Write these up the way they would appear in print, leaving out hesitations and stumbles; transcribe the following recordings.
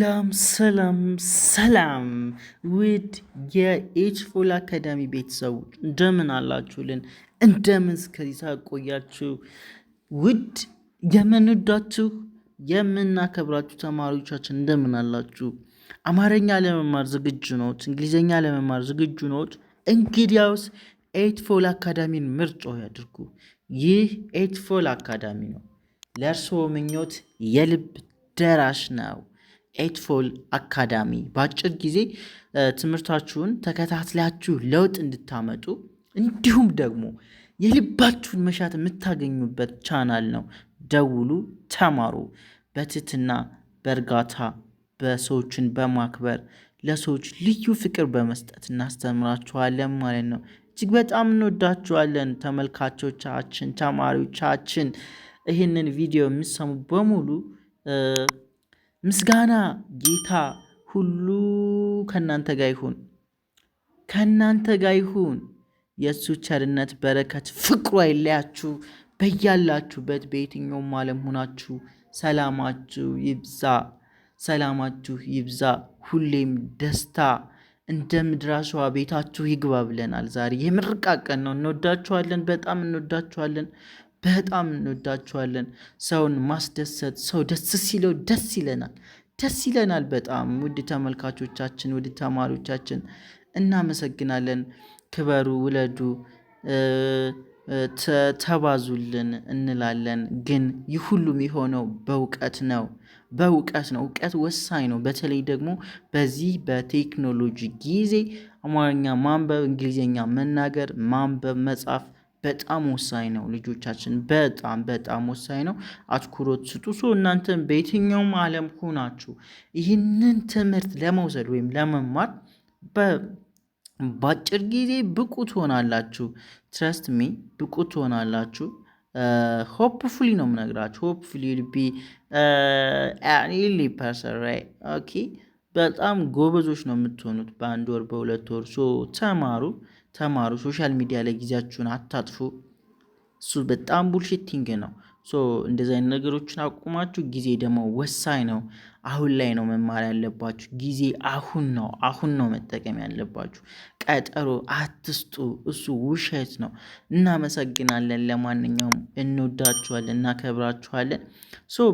ሰላም ውድ የኤችፎል አካዳሚ ቤተሰቦች እንደምን አላችሁልን? እንደምን እስከዚህ ሰዓት ቆያችሁ? ውድ የምንወዳችሁ የምናከብራችሁ ተማሪዎቻችን እንደምን አላችሁ? አማርኛ ለመማር ዝግጁ ኖት? እንግሊዝኛ ለመማር ዝግጁ ኖት? እንግዲያውስ ኤችፎል አካዳሚን ምርጫው ያድርጉ። ይህ ኤችፎል አካዳሚ ነው። ለእርስዎ ምኞት የልብ ደራሽ ነው። ኤችፎል አካዳሚ በአጭር ጊዜ ትምህርታችሁን ተከታትላችሁ ለውጥ እንድታመጡ እንዲሁም ደግሞ የልባችሁን መሻት የምታገኙበት ቻናል ነው። ደውሉ፣ ተማሩ። በትህትና በእርጋታ በሰዎችን በማክበር ለሰዎች ልዩ ፍቅር በመስጠት እናስተምራችኋለን ማለት ነው። እጅግ በጣም እንወዳችኋለን ተመልካቾቻችን፣ ተማሪዎቻችን። ይህንን ቪዲዮ የሚሰሙ በሙሉ ምስጋና ጌታ ሁሉ ከእናንተ ጋር ይሁን። የእሱ ቸርነት፣ በረከት፣ ፍቅሩ አይለያችሁ። በያላችሁበት በየትኛውም ዓለም ሆናችሁ ሰላማችሁ ይብዛ። ሁሌም ደስታ እንደ ምድር አሸዋ ቤታችሁ ይግባ ብለናል። ዛሬ የምርቃት ቀን ነው። እንወዳችኋለን፣ በጣም እንወዳችኋለን። ሰውን ማስደሰት፣ ሰው ደስ ሲለው ደስ ይለናል በጣም። ውድ ተመልካቾቻችን፣ ውድ ተማሪዎቻችን እናመሰግናለን። ክበሩ፣ ውለዱ፣ ተባዙልን እንላለን። ግን ይህ ሁሉም የሆነው በእውቀት ነው። እውቀት ወሳኝ ነው። በተለይ ደግሞ በዚህ በቴክኖሎጂ ጊዜ አማርኛ ማንበብ፣ እንግሊዝኛ መናገር፣ ማንበብ፣ መጻፍ በጣም ወሳኝ ነው። ልጆቻችን በጣም ወሳኝ ነው። አትኩሮት ስጡ። እናንተም በየትኛውም ዓለም ሆናችሁ ይህንን ትምህርት ለመውሰድ ወይም ለመማር በአጭር ጊዜ ብቁ ትሆናላችሁ። ትረስት ሚ ብቁ ትሆናላችሁ። ሆፕፉሊ ነው የምነግራችሁ። ሆፕፉሊ ቢ ፐርሰን ኦኬ። በጣም ጎበዞች ነው የምትሆኑት በአንድ ወር በሁለት ወር። ተማሩ። ሶሻል ሚዲያ ላይ ጊዜያችሁን አታጥፉ። እሱ በጣም ቡልሽቲንግ ነው። እንደዚህ አይነት ነገሮችን አቁማችሁ፣ ጊዜ ደግሞ ወሳኝ ነው። አሁን ላይ ነው መማር ያለባችሁ። ጊዜ አሁን ነው መጠቀም ያለባችሁ። ቀጠሮ አትስጡ፣ እሱ ውሸት ነው። እናመሰግናለን። ለማንኛውም እንወዳችኋለን፣ እናከብራችኋለን።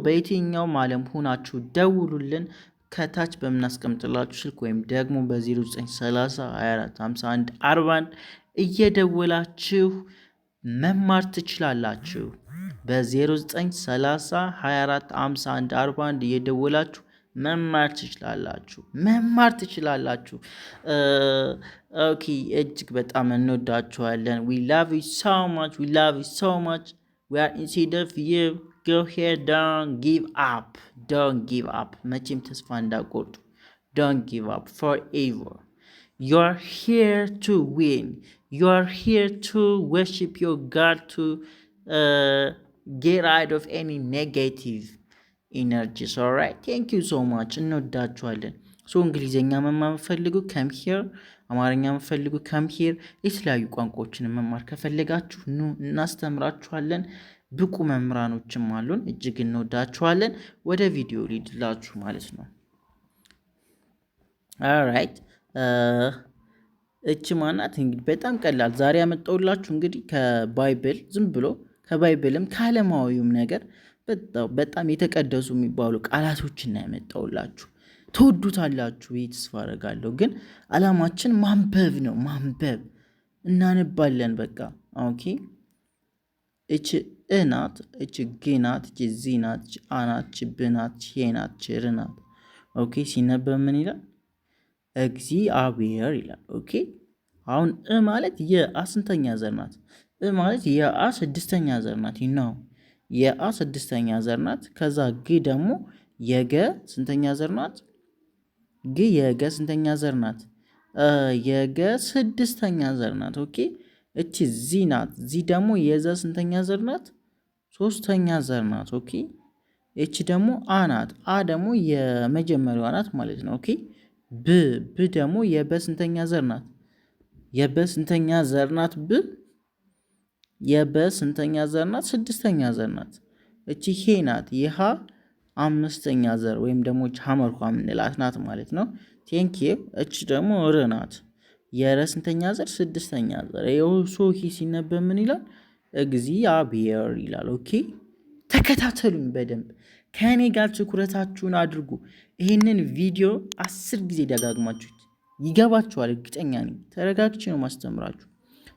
በየትኛውም ዓለም ሆናችሁ ደውሉልን። ከታች በምናስቀምጥላችሁ ስልክ ወይም ደግሞ በ0930 24 51 41 እየደወላችሁ መማር ትችላላችሁ። በ0930 24 51 41 እየደወላችሁ መማር ትችላላችሁ። ኦኬ፣ እጅግ በጣም እንወዳችኋለን። we love you so much. we are inside of you. go here, don't give up. መቼም ተስፋ እንዳትቆርጡ። don't give up forever. you're here to win. you're here to worship your God, to get rid of any negative energies. alright, thank you so much. እንወዳችኋለን። እንግሊዝኛ መማር ፈልጉ come here። አማርኛ ፈልጉ come here። የተለያዩ ቋንቋዎችን መማር ከፈለጋችሁ ኑ፣ እናስተምራችኋለን። ብቁ መምህራኖችም አሉን። እጅግ እንወዳችኋለን። ወደ ቪዲዮ ሊድላችሁ ማለት ነው። alright፣ እቺ ማናት እንግዲህ በጣም ቀላል። ዛሬ ያመጣሁላችሁ እንግዲህ ከባይብል ዝም ብሎ ከባይብልም ከዓለማዊውም ነገር በጣም የተቀደሱ የሚባሉ ቃላቶችን ነው ያመጣሁላችሁ። ትወዱታላችሁ ብዬ ተስፋ አደርጋለሁ። ግን ዓላማችን ማንበብ ነው። እናነባለን በቃ። ኦኬ፣ እቺ እናት፣ እቺ ግናት፣ እቺ ዚናት፣ እቺ አናት፣ እቺ ብናት፣ እቺ ሄናት፣ እቺ ርናት። ኦኬ፣ ሲነበብ ምን ይላል? እግዚአብሔር ይላል። ኦኬ፣ አሁን ማለት የአ ስንተኛ ዘር ናት? ማለት የአ ስድስተኛ ዘር ናት ነው። የአ ስድስተኛ ዘር ናት። ከዛ ግ ደግሞ የገ ስንተኛ ዘር ናት? የገ ስንተኛ ዘር ናት? የገ ስድስተኛ ዘር ናት። ኦኬ፣ እቺ ዚ ናት። ዚ ደግሞ የዘ ስንተኛ ዘር ናት? ሶስተኛ ዘር ናት። ኦኬ፣ እቺ ደግሞ አ ናት። አ ደግሞ የመጀመሪያዋ ናት ማለት ነው። ኦኬ፣ ብ ደግሞ የበ ስንተኛ ዘር ናት? የበ ስንተኛ ዘር ናት? የበ ስንተኛ ዘር ናት? ስድስተኛ ዘር ናት። እቺ ሄ ናት። የሃ አምስተኛ ዘር ወይም ደግሞ ሐመርኳ የምንላት ናት ማለት ነው። ቴንኪዩ። እች ደግሞ ር ናት። የረ ስንተኛ ዘር? ስድስተኛ ዘር። ሶ ሲነበብ ምን ይላል? እግዚአብሔር ይላል። ኦኬ ተከታተሉኝ በደንብ ከእኔ ጋር ትኩረታችሁን አድርጉ። ይህንን ቪዲዮ 10 ጊዜ ደጋግማችሁት ይገባችኋል፣ እርግጠኛ ነኝ። ተረጋግቼ ነው ማስተምራችሁ።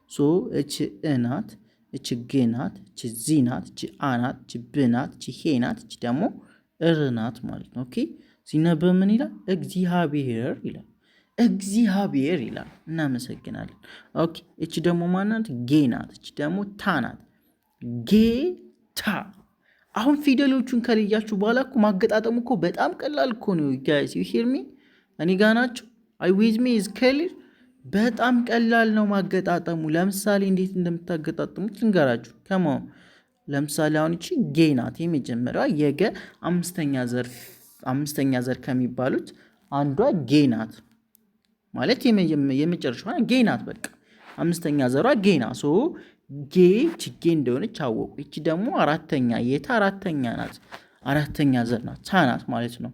ሶ እች እናት፣ እች ግናት፣ እች ዚናት፣ እች አናት፣ እች ብናት፣ እች ሄናት፣ እች ደግሞ እርናት ማለት ነው። ኦኬ ሲነበብ ምን ይላል? እግዚአብሔር ይላል። እግዚአብሔር ይላል። እናመሰግናለን። ኦኬ እች ደግሞ ማናት? ጌናት። እች ደግሞ ታናት። ጌታ። አሁን ፊደሎቹን ከለያችሁ በኋላ እኮ ማገጣጠሙ እኮ በጣም ቀላል እኮ ነው። ጋይስ ዩ ሂር ሚ? እኔ ጋ ናችሁ? አይ ዊዝ ሚ ኢዝ ክሊር። በጣም ቀላል ነው ማገጣጠሙ። ለምሳሌ እንዴት እንደምታገጣጥሙት ልንገራችሁ። ከማው ለምሳሌ አሁን እቺ ጌ ናት። የመጀመሪያዋ የገ አምስተኛ ዘር ከሚባሉት አንዷ ጌ ናት ማለት የመጨረሻዋ ጌ ናት። በቃ አምስተኛ ዘሯ ጌ ናት። ሶ ጌ ችጌ እንደሆነች አወቁ። እቺ ደግሞ አራተኛ የታ አራተኛ ናት። አራተኛ ዘር ናት። ታ ናት ማለት ነው።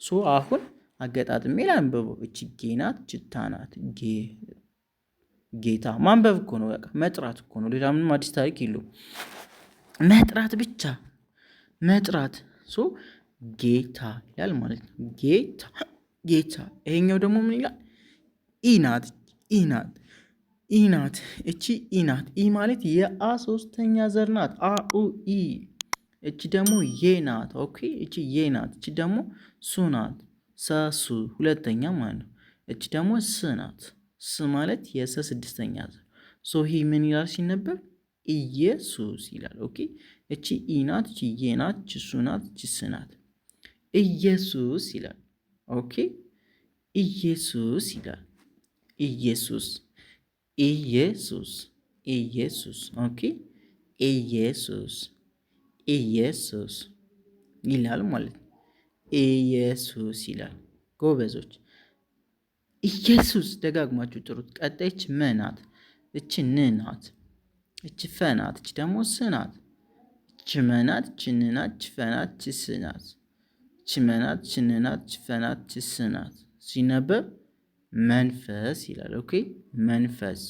ሶ አሁን አገጣጥሜ ላንብበው። እቺ ጌ ናት። ችታ ናት። ጌታ ማንበብ እኮ ነው። በቃ መጥራት እኮ ነው። ሌላ ምንም አዲስ ታሪክ የለውም። መጥራት ብቻ መጥራት። ሶ ጌታ ይላል ማለት ነው። ጌታ ጌታ። ይሄኛው ደግሞ ምን ይላል? ኢናት ኢናት ኢናት። እቺ ኢናት። ኢ ማለት የአ ሶስተኛ ዘር ናት። አኡ ኢ። እቺ ደግሞ የናት። ኦኬ እቺ የናት። እቺ ደግሞ ሱ ናት። ሰሱ ሁለተኛ ማለት ነው። እቺ ደግሞ ስ ናት። ስ ማለት የሰ ስድስተኛ ዘር። ሶ ይሄ ምን ይላል ሲነበብ? ኢየሱስ ይላል። ኦኬ እቺ ኢናት። እቺ የናት። እቺ ሱ ናት። እቺ ስ ናት። ኢየሱስ ይላል። ኦኬ ኢየሱስ ይላል። ኢየሱስ ኢየሱስ ኢየሱስ። ኦኬ ኢየሱስ ኢየሱስ ይላል ማለት ነው። ኢየሱስ ይላል። ጎበዞች ኢየሱስ ደጋግማችሁ ጥሩት። ቀጣይች መናት። እች ንናት። እች ፈናት። እች ደግሞ ስናት። እች መናት። እች ንናት። እች ፈናት። እች ስናት። እች መናት። እች ንናት። እች ፈናት። እች ስናት። ሲነበብ መንፈስ ይላል። ኦኬ መንፈስ።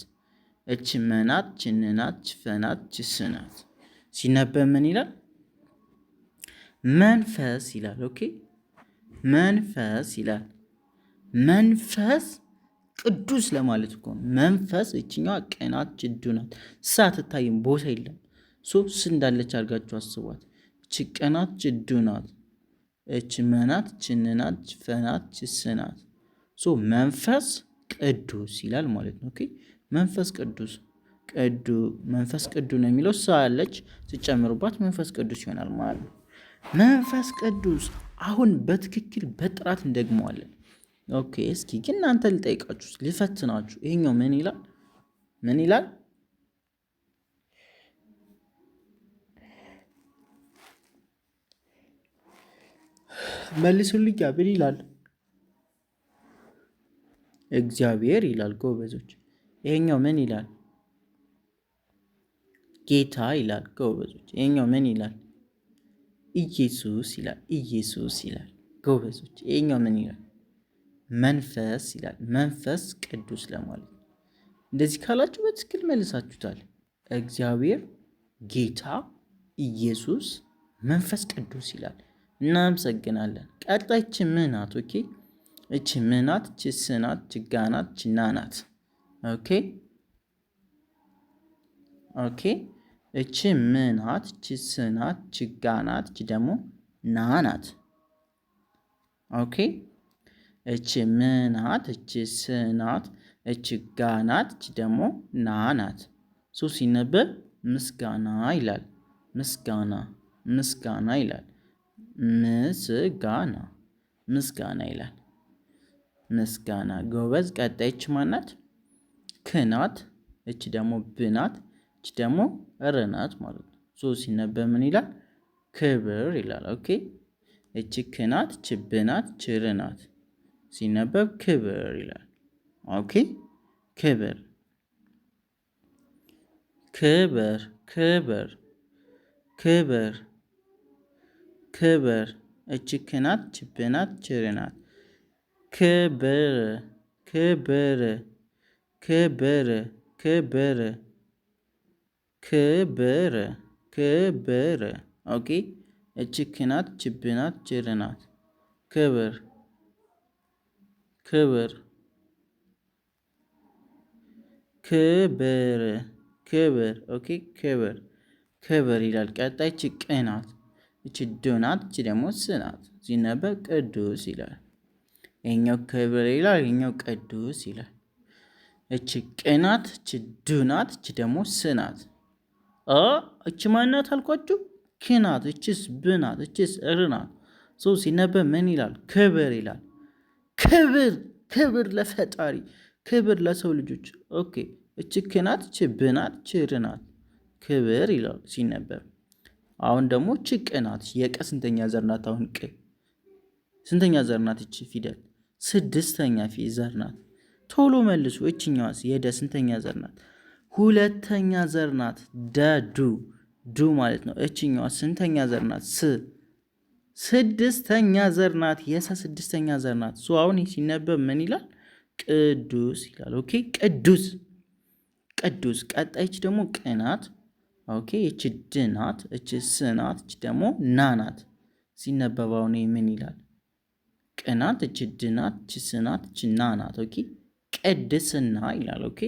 እች መናት። እች ንናት። እች ፈናት። እች ስናት። ሲነበብ ምን ይላል? መንፈስ ይላል። ኦኬ መንፈስ ይላል። መንፈስ ቅዱስ ለማለት እኮ ነው። መንፈስ እችኛዋ ቀናት ጭዱ ናት። ሳ ትታይም ቦታ የለም። ስ እንዳለች አድርጋችሁ አስቧት። እች ቀናት ጭዱ ናት። እች መናት፣ እች ንናት፣ እች ፈናት፣ እች ስናት። መንፈስ ቅዱስ ይላል ማለት ነው። ኦኬ መንፈስ ቅዱስ መንፈስ ቅዱስ ነው የሚለው ሳ ያለች ሲጨምሩባት መንፈስ ቅዱስ ይሆናል ማለት ነው። መንፈስ ቅዱስ። አሁን በትክክል በጥራት እንደግመዋለን። ኦኬ እስኪ ግን እናንተ ልጠይቃችሁ፣ ልፈትናችሁ። ይሄኛው ምን ይላል? ምን ይላል? መልሱልኝ። ምን ይላል? እግዚአብሔር ይላል። ጎበዞች። ይሄኛው ምን ይላል? ጌታ ይላል። ጎበዞች። ይሄኛው ምን ይላል? ኢየሱስ ይላል። ኢየሱስ ይላል። ጎበዞች። ይሄኛው ምን ይላል? መንፈስ ይላል። መንፈስ ቅዱስ ለማለት ነው። እንደዚህ ካላችሁ በትክክል መልሳችሁታል። እግዚአብሔር፣ ጌታ፣ ኢየሱስ፣ መንፈስ ቅዱስ ይላል። እናመሰግናለን። ቀጣይች ምን ናት? ኦኬ እች ምናት፣ እች ስናት፣ እች ጋናት፣ እች ናናት። ኦኬ ኦኬ እች ምናት፣ እች ስናት፣ እች ጋናት፣ እች ደግሞ ናናት። ኦኬ እች ምናት፣ እች ስናት፣ እች ጋናት፣ እች ደግሞ ናናት። ሲነበብ ምስጋና ይላል። ምስጋና ምስጋና ይላል። ምስጋና ምስጋና ይላል። ምስጋና። ጎበዝ። ቀጣይች ማናት? ክናት። እች ደግሞ ብናት። እች ደግሞ እርናት ማለት ነው። ሲነበብ ምን ይላል? ክብር ይላል። ኦኬ እች ክናት፣ እች ብናት፣ እች ርናት። ሲነበብ ክብር ይላል። ኦኬ ክብር ክብር ክብር ክብር ክብር። እች ክናት ችብናት ችርናት ክብር ክብር ክብር ክብር ክብር ክብር። ኦኬ እች ክናት ችብናት ችርናት ክብር ክብር ክብር ክብር። ኦኬ ክብር ክብር ይላል። ቀጣይ እች ቅናት እች ዱናት እች ደግሞ ስናት ሲነበብ ቅዱስ ይላል። ይሄኛው ክብር ይላል፣ ይሄኛው ቅዱስ ይላል። እች ቅናት እች ዱናት እች ደግሞ ስናት። እች ማናት አልኳችሁ? ክናት። እችስ ብናት፣ እችስ እርናት። ሰው ሲነበብ ምን ይላል? ክብር ይላል። ክብር ክብር ለፈጣሪ፣ ክብር ለሰው ልጆች። ኦኬ እች ክናት እች ብናት እች ርናት ክብር ይላል ሲነበብ። አሁን ደግሞ እች ቅናት የቀ ስንተኛ ዘር ናት? አሁን ቅ ስንተኛ ዘር ናት? እች ፊደል ስድስተኛ ዘር ናት። ቶሎ መልሱ። እችኛዋስ የደ ስንተኛ ዘር ናት? ሁለተኛ ዘር ናት። ዱ ዱ ማለት ነው። እችኛዋ ስንተኛ ዘር ናት? ስድስተኛ ዘር ናት። የሰ ስድስተኛ ዘር ናት። አሁን ሲነበብ ምን ይላል? ቅዱስ ይላል። ኦኬ ቅዱስ ቅዱስ። ቀጣይች ደግሞ ቅናት። ኦኬ እች ድናት፣ እች ስናት፣ እች ደግሞ ናናት። ሲነበባው ምን ይላል? ቅናት፣ እች ድናት፣ እች ስናት፣ እች ናናት። ኦኬ ቅድስና ይላል። ኦኬ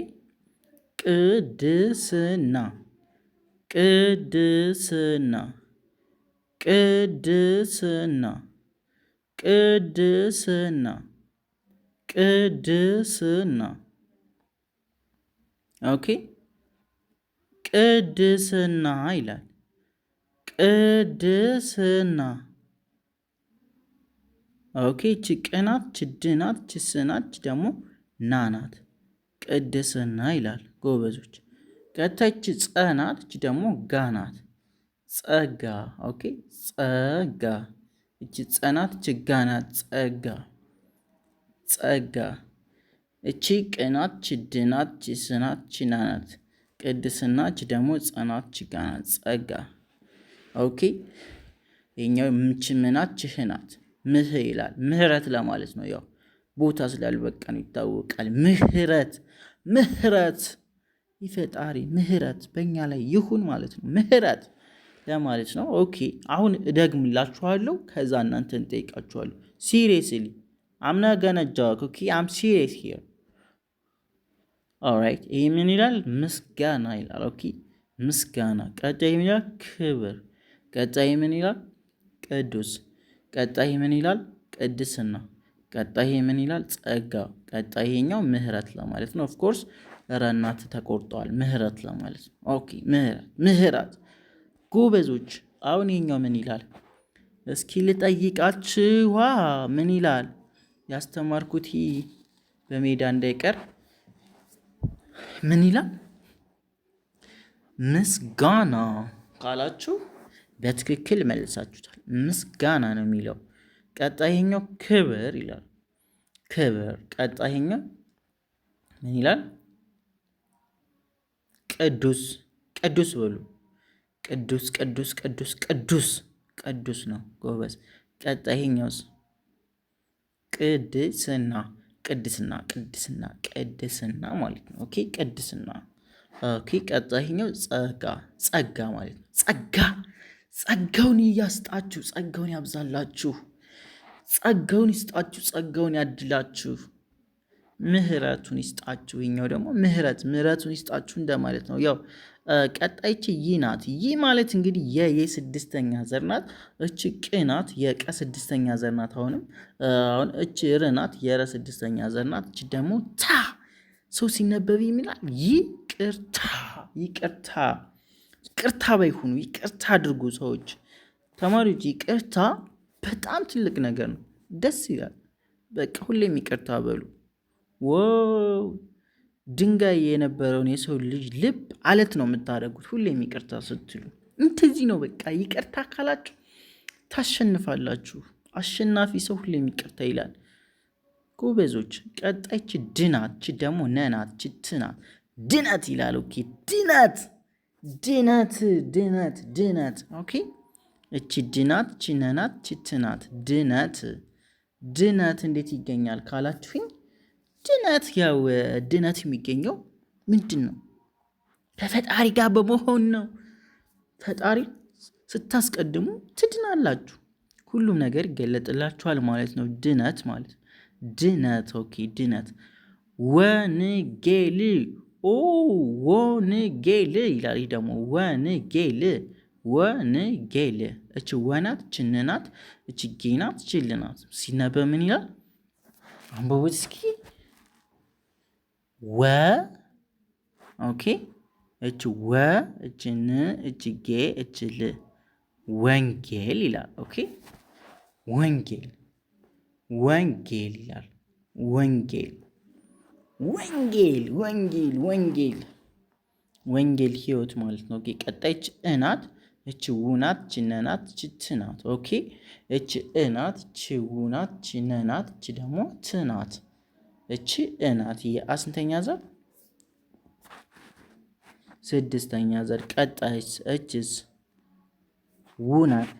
ቅድስና ቅድስና ቅድስና ቅድስና ቅድስና። ኦኬ ቅድስና ይላል። ቅድስና። ኦኬ እቺ ቅናት፣ እቺ ድናት፣ እቺ ስናት፣ እቺ ደግሞ ናናት። ቅድስና ይላል ጎበዞች። ቀጣይች ጸናት፣ እቺ ደግሞ ጋናት። ጸጋ። ኦኬ ጸጋ። እቺ ጸናት፣ እቺ ጋናት። ጸጋ ጸጋ። እቺ ቅናት፣ እቺ ድናት፣ እቺ ስናት፣ እቺ ናናት። ቅድስና። እቺ ደግሞ ጸናት፣ እቺ ጋናት። ጸጋ። ኦኬ የኛው ምች ምናት ችህናት ምህ ይላል። ምህረት ለማለት ነው። ያው ቦታ ስላልበቃ ነው ይታወቃል። ምህረት ምህረት ይፈጣሪ ምህረት በእኛ ላይ ይሁን ማለት ነው። ምህረት ለማለት ነው። ኦኬ አሁን እደግምላችኋለሁ፣ ከዛ እናንተ እንጠይቃችኋለሁ። ሲሪየስሊ አምና ገነጃክ። ኦኬ አም ሲሪየስ ሂር ኦልራይት። ይህ ምን ይላል? ምስጋና ይላል። ኦኬ ምስጋና። ቀጣይ ምን ይላል? ክብር። ቀጣይ ምን ይላል? ቅዱስ። ቀጣይ ምን ይላል? ቅድስና። ቀጣይ ምን ይላል? ጸጋ። ቀጣይኛው ምህረት ለማለት ነው። ኦፍኮርስ ረናት ተቆርጠዋል። ምህረት ለማለት ነው። ኦኬ ምህረት ምህረት። ጎበዞች አሁን ይሄኛው ምን ይላል? እስኪ ልጠይቃችኋ። ምን ይላል? ያስተማርኩት በሜዳ እንዳይቀር ምን ይላል? ምስጋና ካላችሁ በትክክል መልሳችሁታል። ምስጋና ነው የሚለው። ቀጣይኛው ክብር ይላል። ክብር። ቀጣይኛው ምን ይላል? ቅዱስ። ቅዱስ በሉ። ቅዱስ ቅዱስ ቅዱስ ቅዱስ ቅዱስ ነው ጎበዝ። ቀጣይኛውስ? ቅድስና። ቅድስና ቅድስና ቅድስና ማለት ነው። ኦኬ ቅድስና። ኦኬ ቀጣይኛው ጸጋ። ጸጋ ማለት ነው። ጸጋ ጸጋውን እያስጣችሁ፣ ጸጋውን ያብዛላችሁ፣ ጸጋውን ይስጣችሁ፣ ጸጋውን ያድላችሁ፣ ምህረቱን ይስጣችሁ። ይኛው ደግሞ ምህረቱን ይስጣችሁ እንደማለት ነው። ያው ቀጣይች ይህ ናት። ይህ ማለት እንግዲህ የስድስተኛ ዘር ናት። እች ቅ ናት። የቀ ስድስተኛ ዘር ናት። አሁን እች ር ናት። የረ ስድስተኛ ዘር ናት። እች ደግሞ ታ። ሰው ሲነበብ የሚላል ይቅርታ ይቅርታ ይቅርታ ባይሆኑ ይቅርታ አድርጉ። ሰዎች ተማሪዎች ይቅርታ በጣም ትልቅ ነገር ነው። ደስ ይላል። በቃ ሁሌም ይቅርታ በሉ። ዋው ድንጋይ የነበረውን የሰው ልጅ ልብ አለት ነው የምታደርጉት። ሁሌም ይቅርታ ስትሉ እንደዚህ ነው። በቃ ይቅርታ ካላችሁ ታሸንፋላችሁ። አሸናፊ ሰው ሁሌም ይቅርታ ይላል። ጎበዞች ቀጣይች ድናት፣ ደግሞ ነናት፣ ችትናት ድነት ይላል። ኦኬ ድነት ድነት ድነት ድነት። ኦኬ እቺ ድናት፣ እቺ ነናት፣ እቺ ትናት። ድነት ድነት እንዴት ይገኛል ካላችሁኝ፣ ድነት ያው ድነት የሚገኘው ምንድን ነው? ከፈጣሪ ጋር በመሆን ነው። ፈጣሪ ስታስቀድሙ ትድናላችሁ፣ ሁሉም ነገር ይገለጥላችኋል ማለት ነው። ድነት ማለት ድነት። ኦኬ ድነት። ወንጌል ወንጌል ይላል። ይህ ደግሞ ወንጌል ወንጌል። እች ወናት፣ እች ንናት፣ እች ጌናት፣ እች ልናት ሲነበብ ምን ይላል? አንበቡት እስኪ። ወ ኦኬ። እች ወ፣ እች ን፣ እች ጌ፣ እች ል ወንጌል ይላል። ኦኬ ወንጌል ወንጌል ይላል። ወንጌል ወንጌል ወንጌል ወንጌል ወንጌል ህይወት ማለት ነው። ኦኬ ቀጣይ እች እናት፣ እች ውናት፣ እች ነናት፣ እች ትናት። ኦኬ እች እናት፣ እች ውናት፣ እች ነናት፣ እች ደግሞ ትናት። እች እናት የስንተኛ ዘር? ስድስተኛ ዘር። ቀጣይ እችስ ውናት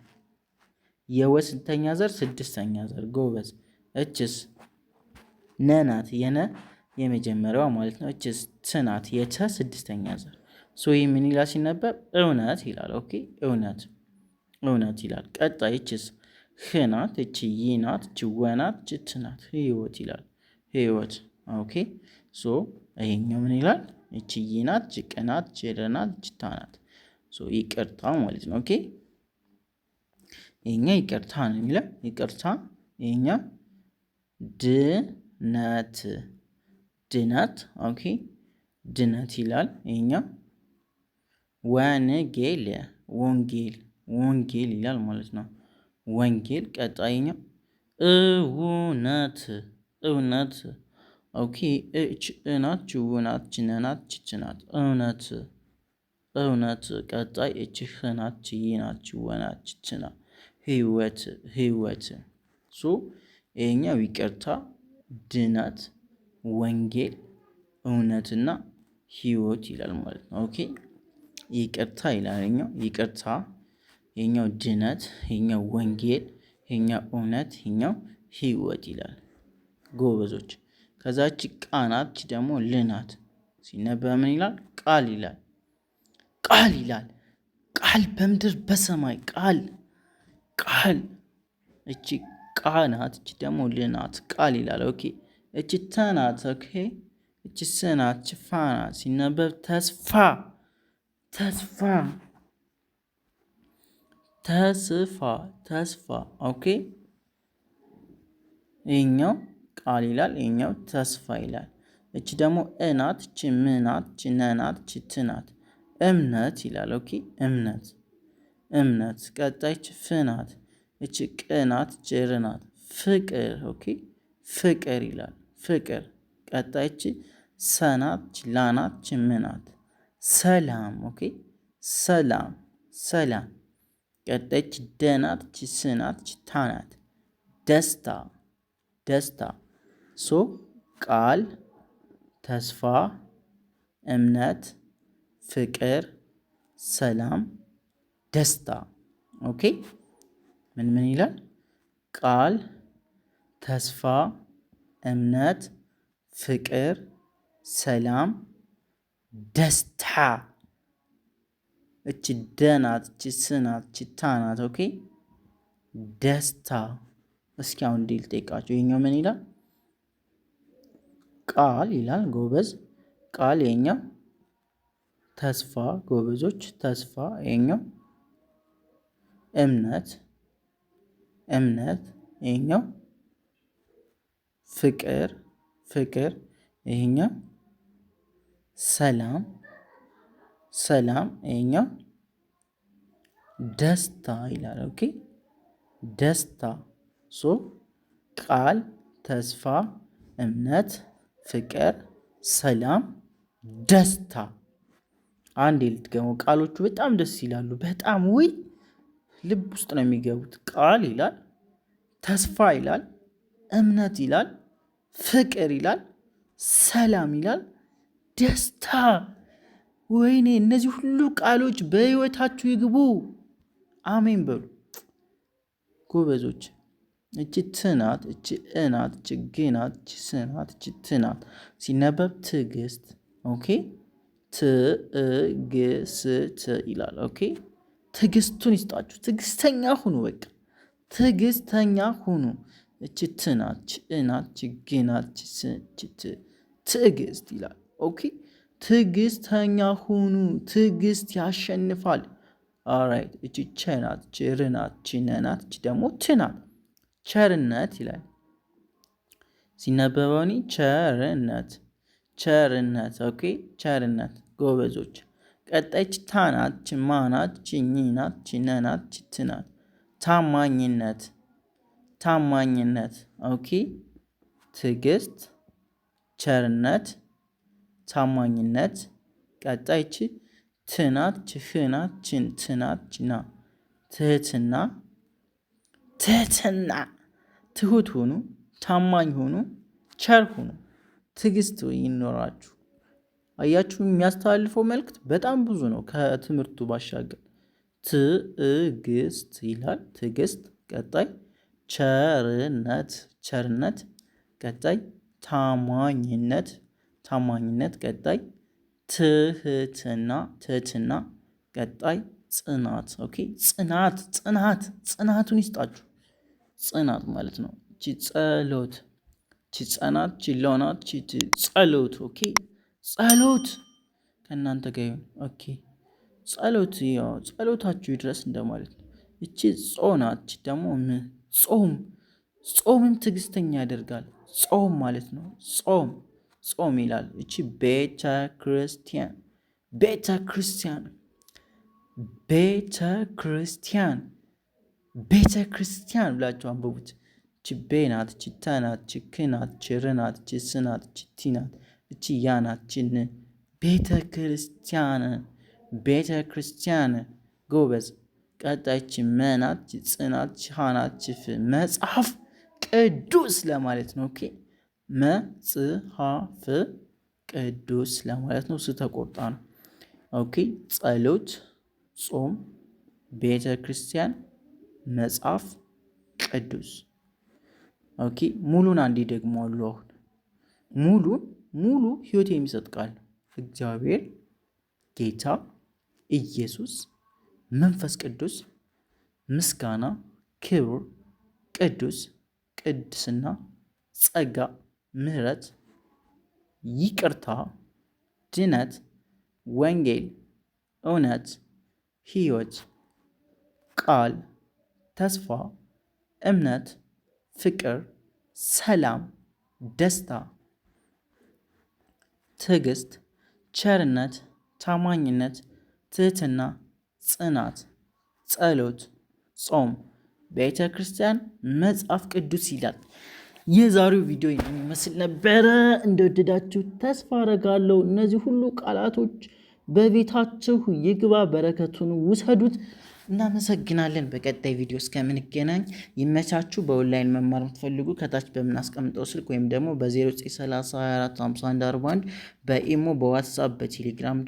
የወስንተኛ ዘር? ስድስተኛ ዘር። ጎበዝ። እችስ ነናት የነ የመጀመሪያዋ ማለት ነው። እችስ ትናት የተ ስድስተኛ ዘር። ይህ ምን ይላል ሲነበብ? እውነት ይላል። ኦኬ እውነት እውነት ይላል። ቀጣይ እችስ ህናት፣ እች ይናት፣ እች ወናት፣ እች ትናት። ህይወት ይላል። ህይወት። ኦኬ ይሄኛው ምን ይላል? እች ይናት፣ እች ቅናት፣ እች ረናት፣ እች ታናት። ይቅርታ ማለት ነው። ኦኬ ይሄኛ ይቅርታ ነው የሚለው። ይቅርታ። ይሄኛ ድነት ድነት። ኦኬ ድነት ይላል። ይሄኛ ወንጌል ወንጌል ወንጌል ይላል ማለት ነው። ወንጌል። ቀጣይኛው እውነት እውነት። ኦኬ እች እናት፣ ች ውናት፣ ች ነናት፣ ች ትናት። እውነት እውነት። ቀጣይ እች ህናት፣ ች ይናት፣ ች ወናት፣ ች ትናት። ህይወት ህይወት። ይሄኛው ይቅርታ፣ ድነት፣ ወንጌል፣ እውነትና ህይወት ይላል ማለት ነው። ኦኬ ይቅርታ ይላል። ይሄኛው ይቅርታ፣ ይሄኛው ድነት፣ ይሄኛው ወንጌል፣ ይሄኛው እውነት፣ ይሄኛው ህይወት ይላል። ጎበዞች። ከዛች ቃናት ደግሞ ልናት ሲነበብ ምን ይላል? ቃል ይላል። ቃል ይላል። ቃል በምድር በሰማይ ቃል ቃል። እቺ ቃናት፣ እቺ ደግሞ ልናት ቃል ይላል። ኦኬ እቺ ተናት። ኦኬ እቺ ስናት፣ እቺ ፋናት ሲነበብ ተስፋ ተስፋ ተስፋ ተስፋ። ኦኬ ይሄኛው ቃል ይላል። ይሄኛው ተስፋ ይላል። እቺ ደግሞ እናት፣ እቺ ምናት፣ እቺ ነናት፣ እቺ ትናት። እምነት ይላል። ኦኬ እምነት እምነት። ቀጣይ እቺ ፍናት፣ እቺ ቅናት፣ እቺ ርናት። ፍቅር። ኦኬ ፍቅር ይላል። ፍቅር። ቀጣይ እቺ ሰናት፣ እቺ ላናት፣ እቺ ምናት። ሰላም። ኦኬ ሰላም ሰላም። ቀጣይ እቺ ደናት፣ እቺ ስናት፣ እቺ ታናት። ደስታ ደስታ። ቃል፣ ተስፋ፣ እምነት፣ ፍቅር፣ ሰላም፣ ደስታ። ኦኬ ምን ምን ይላል? ቃል፣ ተስፋ፣ እምነት፣ ፍቅር፣ ሰላም፣ ደስታ። እቺ ደናት፣ እቺ ስናት፣ እቺ ታናት። ኦኬ ደስታ። እስኪ አሁን እንዲህ ልጠይቃችሁ። ይሄኛው ምን ይላል? ቃል ይላል። ጎበዝ። ቃል ይሄኛው ተስፋ። ጎበዞች። ተስፋ። ይሄኛው እምነት እምነት። ይሄኛው ፍቅር ፍቅር። ይሄኛው ሰላም ሰላም። ይሄኛው ደስታ ይላል። ኦኬ ደስታ። ቃል፣ ተስፋ፣ እምነት፣ ፍቅር፣ ሰላም፣ ደስታ። አንዴ ልትገመው። ቃሎቹ በጣም ደስ ይላሉ። በጣም ውይ ልብ ውስጥ ነው የሚገቡት። ቃል ይላል፣ ተስፋ ይላል፣ እምነት ይላል፣ ፍቅር ይላል፣ ሰላም ይላል፣ ደስታ። ወይኔ እነዚህ ሁሉ ቃሎች በህይወታችሁ ይግቡ። አሜን በሉ። ጎበዞች። እቺ ትናት፣ እቺ እናት፣ እቺ ግናት፣ እቺ ስናት፣ እቺ ትናት። ሲነበብ ትዕግስት። ኦኬ ትዕግስት ይላል። ኦኬ ትዕግስቱን ይስጣችሁ። ትዕግስተኛ ሁኑ። በቃ ትዕግስተኛ ሁኑ። እቺ ትናት፣ እቺ እናት፣ እቺ ግናት፣ እቺ ትዕግስት ይላል። ኦኬ ትዕግስተኛ ሁኑ። ትዕግስት ያሸንፋል። ኦራይት እቺ ቸናት፣ እቺ ርናት፣ እቺ ነናት፣ እቺ ደግሞ ትናት። ቸርነት ይላል። ሲነበበውኒ ቸርነት፣ ቸርነት። ኦኬ ቸርነት ጎበዞች። ቀጣይ ታናት፣ ማናት፣ ኝናት፣ ነናት፣ ትናት። ታማኝነት፣ ታማኝነት። ኦኬ ትዕግስት፣ ቸርነት፣ ታማኝነት። ቀጣይ ትናት፣ ህናት፣ ትናት፣ ችና። ትህትና፣ ትህትና። ትሁት ሁኑ፣ ታማኝ ሁኑ፣ ቸር ሁኑ፣ ትዕግስት ይኖራችሁ። አያችሁ የሚያስተላልፈው መልእክት በጣም ብዙ ነው ከትምህርቱ ባሻገር። ትዕግስት ይላል። ትዕግስት። ቀጣይ ቸርነት፣ ቸርነት። ቀጣይ ታማኝነት፣ ታማኝነት። ቀጣይ ትህትና፣ ትህትና። ቀጣይ ጽናት። ኦኬ ጽናት፣ ጽናት። ጽናቱን ይስጣችሁ። ጽናት ማለት ነው። እቺ ጸሎት፣ እቺ ጸናት፣ እቺ ለውናት፣ እቺ ጸሎት። ኦኬ ጸሎት ከእናንተ ጋር ይሁን። ኦኬ ጸሎት፣ ያው ጸሎታችሁ ይድረስ እንደማለት ነው። እቺ ጾናት፣ እቺ ደግሞ ጾም። ጾምም ትዕግስተኛ ያደርጋል። ጾም ማለት ነው። ጾም፣ ጾም ይላል። እቺ ቤተ ክርስቲያን፣ ቤተ ክርስቲያን፣ ቤተ ክርስቲያን፣ ቤተ ክርስቲያን ብላችሁ አንብቡት። እቺ ቤናት፣ እቺ ተናት፣ እቺ ክናት፣ እቺ ርናት፣ እቺ ስናት፣ እቺ ቲናት፣ እቺ ያናት፣ እቺ ቤተ ክርስቲያን፣ ቤተ ክርስቲያን። ጎበዝ። ቀጣይ እቺ መናት፣ እቺ ጽናት፣ እቺ ሃናት፣ እቺ መጽሐፍ ቅዱስ ለማለት ነው። ኦኬ መጽሐፍ ቅዱስ ለማለት ነው። ስተቆርጣ ነው። ኦኬ ጸሎት፣ ጾም፣ ቤተ ክርስቲያን፣ መጽሐፍ ቅዱስ። ኦኬ ሙሉን አንዴ ደግሞ አሉ። አሁን ሙሉ ህይወት የሚሰጥ ቃል እግዚአብሔር፣ ጌታ፣ ኢየሱስ፣ መንፈስ ቅዱስ፣ ምስጋና፣ ክብር፣ ቅዱስ፣ ቅድስና፣ ጸጋ፣ ምህረት፣ ይቅርታ፣ ድነት፣ ወንጌል፣ እውነት፣ ህይወት፣ ቃል፣ ተስፋ፣ እምነት፣ ፍቅር፣ ሰላም፣ ደስታ፣ ትዕግስት፣ ቸርነት፣ ታማኝነት፣ ትህትና፣ ጽናት፣ ጸሎት፣ ጾም፣ ቤተ ክርስቲያን፣ መጽሐፍ ቅዱስ ይላል። የዛሬው ቪዲዮ የሚመስል ነበረ። እንደወደዳችሁ ተስፋ አደርጋለሁ። እነዚህ ሁሉ ቃላቶች በቤታችሁ ይግባ፣ በረከቱን ውሰዱት። እናመሰግናለን። በቀጣይ ቪዲዮ እስከምንገናኝ ይመቻችሁ። በኦንላይን መማር የምትፈልጉ ከታች በምናስቀምጠው ስልክ ወይም ደግሞ በ0930245141 በኢሞ፣ በዋትስአፕ፣ በቴሌግራም